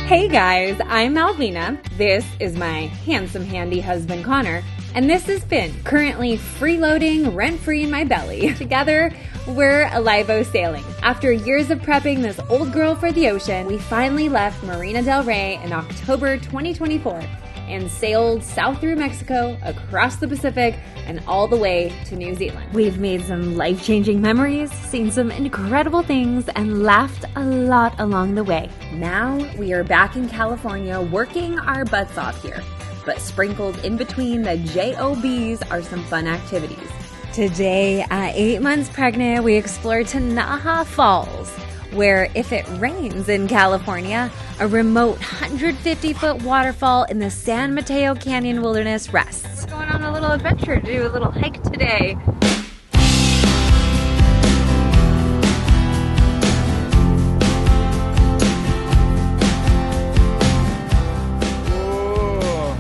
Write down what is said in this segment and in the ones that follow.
Hey guys, I'm Malvina. This is my handsome, handy husband Connor, and this is Finn, currently freeloading rent-free in my belly. Together, we're alive-o sailing. After years of prepping this old girl for the ocean, we finally left Marina del Rey in October 2024 and sailed south through Mexico, across the Pacific, and all the way to New Zealand. We've made some life-changing memories, seen some incredible things, and laughed a lot along the way. Now we are back in California working our butts off here, but sprinkled in between the JOBs are some fun activities. Today, at 8 months pregnant, we explore Tenaja Falls, where if it rains in California, a remote 150-foot waterfall in the San Mateo Canyon wilderness rests. We're going on a little adventure to do a little hike today. Whoa.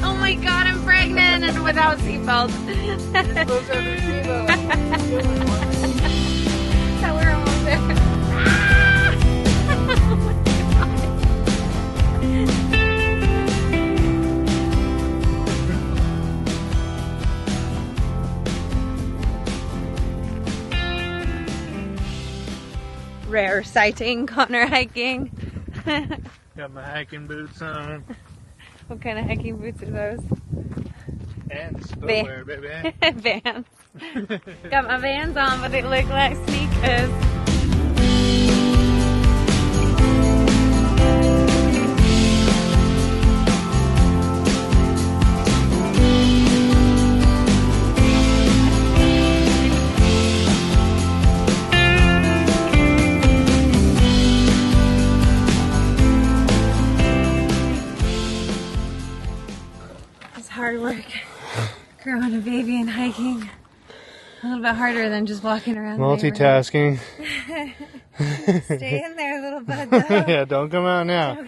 Oh my god, I'm pregnant and without seatbelts. So we're almost there. Rare sighting, Connor hiking. Got my hiking boots on. What kind of hiking boots are those? And footwear, baby. Vans. Got my Vans on, but they look like sneakers. Hard work growing a baby and hiking. A little bit harder than just walking around. Multitasking. Stay in there, little bud. Though. Yeah, don't come out now.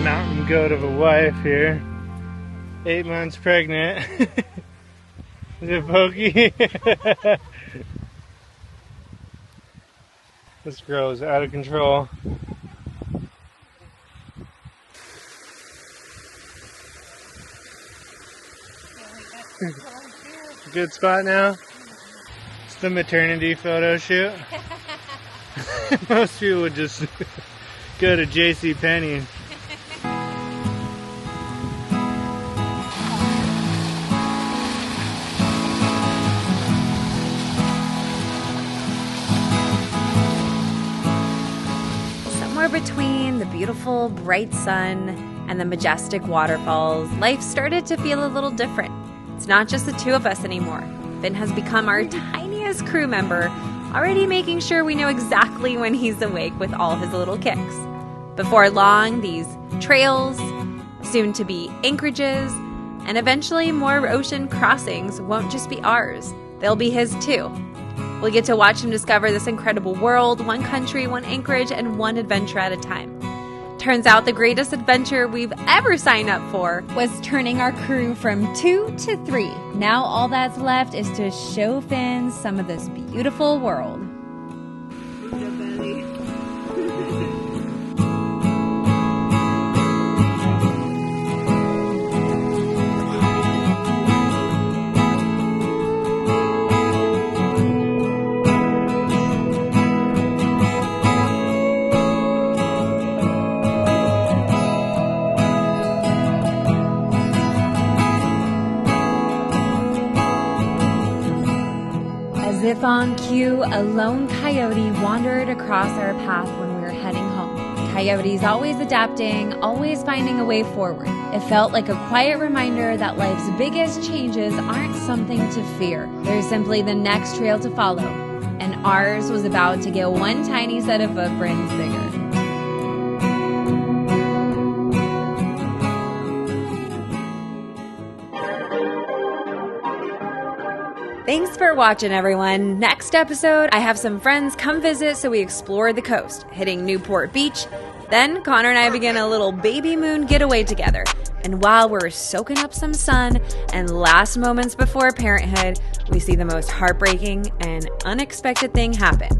Mountain goat of a wife here, 8 months pregnant. Is it Pokey? This girl is out of control. Good spot now. It's the maternity photo shoot. Most people would just go to JCPenney. Between the beautiful bright sun and the majestic waterfalls, life started to feel a little different. It's not just the two of us anymore. Finn has become our tiniest crew member, already making sure we know exactly when he's awake with all his little kicks. Before long, these trails, soon to be anchorages, and eventually more ocean crossings won't just be ours. They'll be his too. We'll get to watch him discover this incredible world, one country, one anchorage, and one adventure at a time. Turns out the greatest adventure we've ever signed up for was turning our crew from 2 to 3. Now all that's left is to show Finn some of this beautiful world. As if on cue, a lone coyote wandered across our path when we were heading home. Coyotes always adapting, always finding a way forward. It felt like a quiet reminder that life's biggest changes aren't something to fear. They're simply the next trail to follow. And ours was about to get one tiny set of footprints bigger. Thanks for watching, everyone. Next episode, I have some friends come visit, so we explore the coast, hitting Newport Beach. Then Connor and I begin a little baby moon getaway together. And while we're soaking up some sun and last moments before parenthood, we see the most heartbreaking and unexpected thing happen.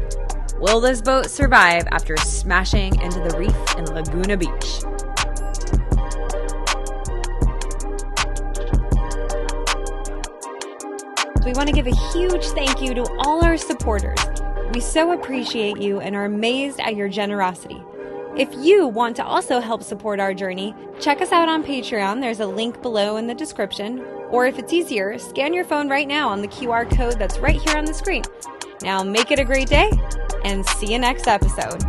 Will this boat survive after smashing into the reef in Laguna Beach? We want to give a huge thank you to all our supporters. We so appreciate you and are amazed at your generosity. If you want to also help support our journey, check us out on Patreon. There's a link below in the description. Or if it's easier, scan your phone right now on the QR code that's right here on the screen. Now make it a great day and see you next episode.